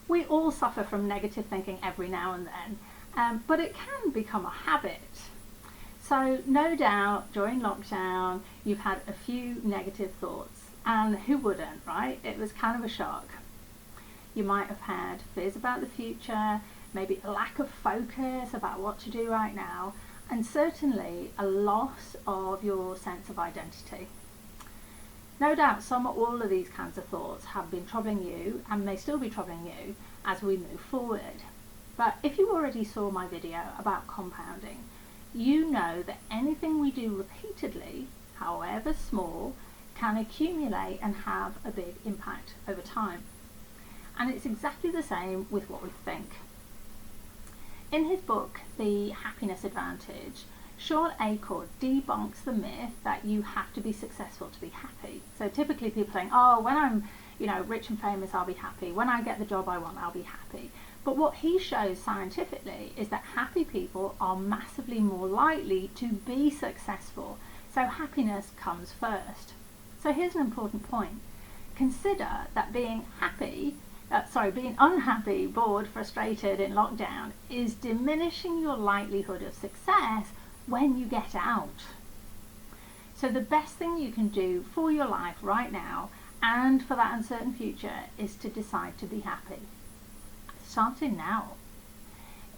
We all suffer from negative thinking every now and then, but it can become a habit. So no doubt during lockdown you've had a few negative thoughts, and who wouldn't, right? It was kind of a shock. You might have had fears about the future, maybe a lack of focus about what to do right now, and certainly a loss of your sense of identity. No doubt some or all of these kinds of thoughts have been troubling you and may still be troubling you as we move forward. But if you already saw my video about compounding, you know that anything we do repeatedly, however small, can accumulate and have a big impact over time. And it's exactly the same with what we think. In his book, The Happiness Advantage, Sean Achor debunks the myth that you have to be successful to be happy. So typically people think, oh, when I'm rich and famous, I'll be happy. When I get the job I want, I'll be happy. But what he shows scientifically is that happy people are massively more likely to be successful. So happiness comes first. So here's an important point. Consider that being unhappy, bored, frustrated in lockdown is diminishing your likelihood of success when you get out. So the best thing you can do for your life right now and for that uncertain future is to decide to be happy. Starting now.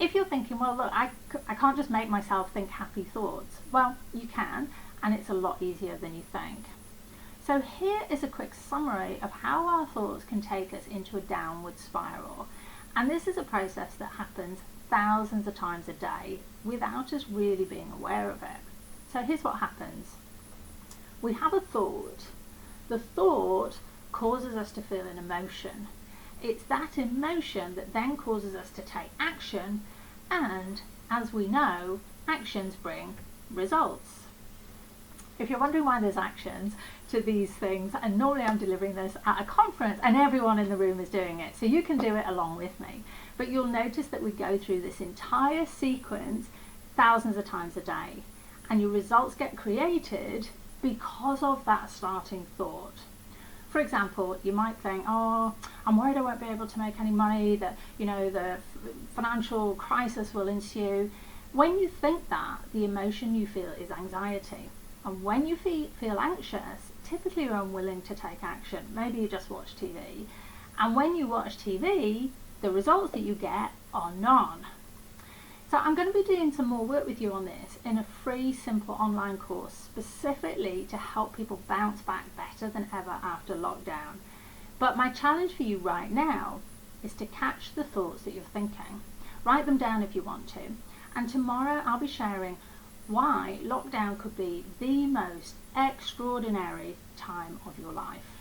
If you're thinking, well, look, I can't just make myself think happy thoughts. Well, you can, and it's a lot easier than you think. So here is a quick summary of how our thoughts can take us into a downward spiral. And this is a process that happens thousands of times a day without us really being aware of it. So here's what happens. We have a thought. The thought causes us to feel an emotion. It's that emotion that then causes us to take action, and as we know, actions bring results. If you're wondering why there's actions to these things, and normally I'm delivering this at a conference and everyone in the room is doing it, so you can do it along with me. But you'll notice that we go through this entire sequence thousands of times a day, and your results get created because of that starting thought. For example, you might think, oh, I'm worried I won't be able to make any money, that the financial crisis will ensue. When you think that, the emotion you feel is anxiety. And when you feel anxious, typically you're unwilling to take action. Maybe you just watch TV. And when you watch TV, the results that you get are none. So I'm going to be doing some more work with you on this in a free, simple online course specifically to help people bounce back better than ever after lockdown. But my challenge for you right now is to catch the thoughts that you're thinking. Write them down if you want to. And tomorrow I'll be sharing why lockdown could be the most extraordinary time of your life.